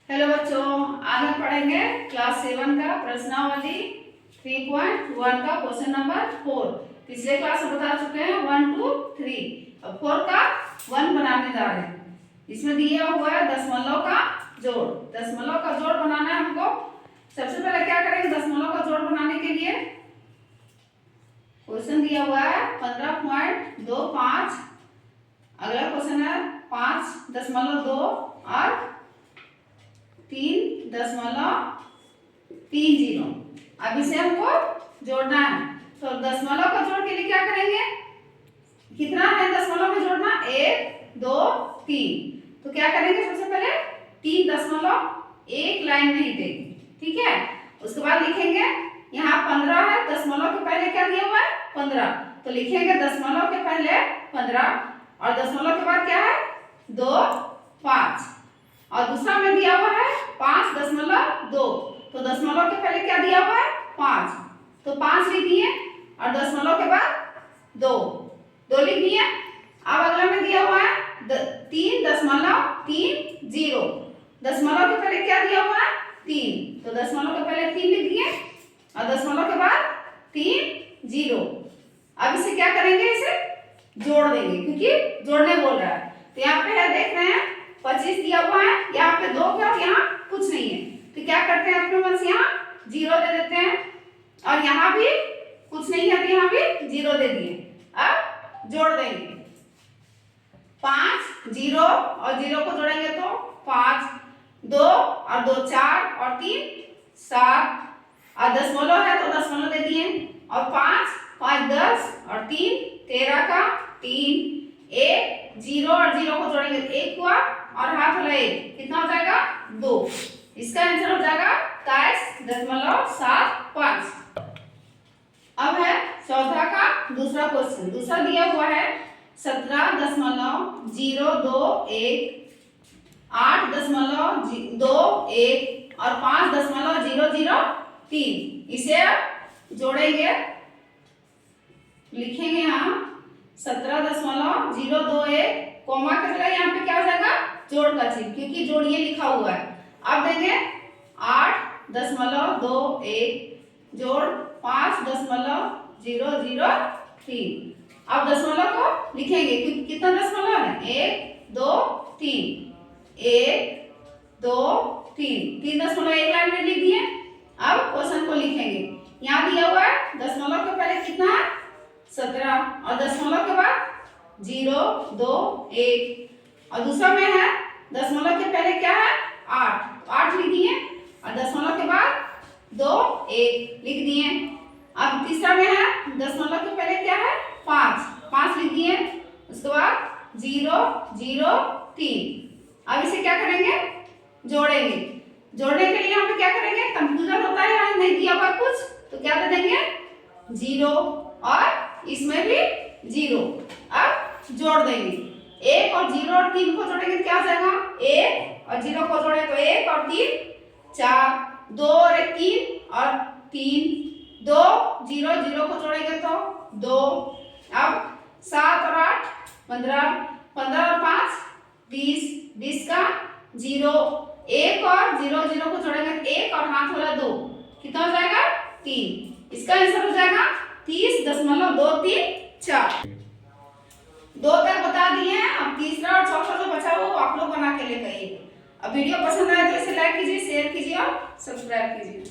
Hello बच्चों, आज हम पढ़ेंगे क्लास 7 का प्रश्नावली 3.1 का क्वेश्चन नंबर 4। पिछले क्लास में बता चुके हैं 1 2 3। अब 4 का 1 बनाने जा रहे हैं। इसमें दिया हुआ है दशमलव का जोड़। दशमलव का जोड़ बनाना है हमको। सबसे पहले क्या करेंगे दशमलव का जोड़ बनाने के लिए? क्वेश्चन दिया हुआ है 15.25। अगला क्वेश्चन है 5.2 और 3.30। अब इसे हमको जोड़ना है। तो दशमलव का जोड़ के लिए क्या करेंगे? कितना है दशमलव में जोड़ना? 1 2 3। तो क्या करेंगे? सबसे पहले 3 एक लाइन में ही देंगे, ठीक है। उसके बाद लिखेंगे यहाँ 15 है, दशमलव के पहले क्या दिया हुआ है? 15। तो लिखेंगे दशमलव के पहले 15 और दशमलव के बाद क्या है? 2 5। और दूसरा में दिया हुआ है 5.2। तो दशमलव के पहले क्या दिया हुआ है? 5। तो 5 लिख दिए और दशमलव के बाद 2 लिख दिए। अब अगला में दिया हुआ है 3.30। दशमलव के पहले क्या दिया हुआ है? 3। तो दशमलव के पहले 3 लिख दिए और दशमलव के बाद 3 अब इसे क्या करेंगे? इसे जोड़ देंगे क्योंकि जोड़ने बोल रहा है। तो यहाँ पे है, देख रहे हैं 25 दिया हुआ है, यहाँ पे 2 क्या और यहाँ कुछ नहीं है। तो क्या करते हैं? अपने मन से यहाँ 0 दे देते हैं और यहाँ भी कुछ नहीं है तो यहाँ भी 0 दे दिए। अब जोड़ देंगे 5 0 और 0 को जोड़ेंगे तो 5 2 और 2 4 और 3 7 और दशमलव है तो दशमलव दे दिए और 5 5 10 और 3 13 का 3 1 0 और 0 को जोड़ेंगे 1 हुआ और हाथ वाला 1 कितना हो जाएगा? 2। इसका आंसर हो जाएगा 27.75। अब है 14 का दूसरा क्वेश्चन। दूसरा दिया हुआ है 17.021, 8.21 और 5.003। इसे जोड़ेंगे, लिखेंगे यहाँ 17.021 कोमा के जगह यहाँ पे क्या हो जाएगा? जोड़ का चिन्ह, क्योंकि जोड़िए लिखा हुआ है। अब देंगे 8.21 जोड़ 5.003। अब दशमलव को लिखेंगे क्योंकि कितना दशमलव है? 1 2 3 1 2 3 3.1 लाइन में लिख दिए। अब क्वेश्चन को लिखेंगे। यहाँ दिया हुआ है दशमलव के पहले कितना है? 17 और दशमलव के बाद 0 2 1 और दूसरा में है दशमलव के पहले क्या है? 8। 8 लिख दिए और दशमलव के बाद 2 1 लिख दिए। अब तीसरा में है दशमलव के पहले क्या है? 5 लिख दिए। उसके बाद 0 0 3। अब इसे क्या करेंगे? जोड़ेंगे। जोड़ने के लिए यहाँ पे क्या करेंगे? कंफ्यूजन होता है, यहाँ नहीं दिया हुआ कुछ तो क्या दे देंगे? 0 और इसमें भी 0। अब जोड़ देंगे 1 और 0 और 3 को जोड़ेंगे क्या हो जाएगा? 1 और 0 को जोड़े तो 1 और 3 4 2 और 1 3 और 3 2 0 0 को जोड़ेंगे तो 2। अब 7 और 8 15 15 और 5 20 20 का 0 1 और 0 0 को जोड़ेंगे 1 और हाथ वाला 2 कितना हो जाएगा? 3। इसका आंसर हो जाएगा 30.234। 2 तक बता दिए हैं। अब तीसरा और चौथा जो बचा वो आप लोग बना के लेकर आइए। अब वीडियो पसंद आए तो इसे लाइक कीजिए, शेयर कीजिए और सब्सक्राइब कीजिए।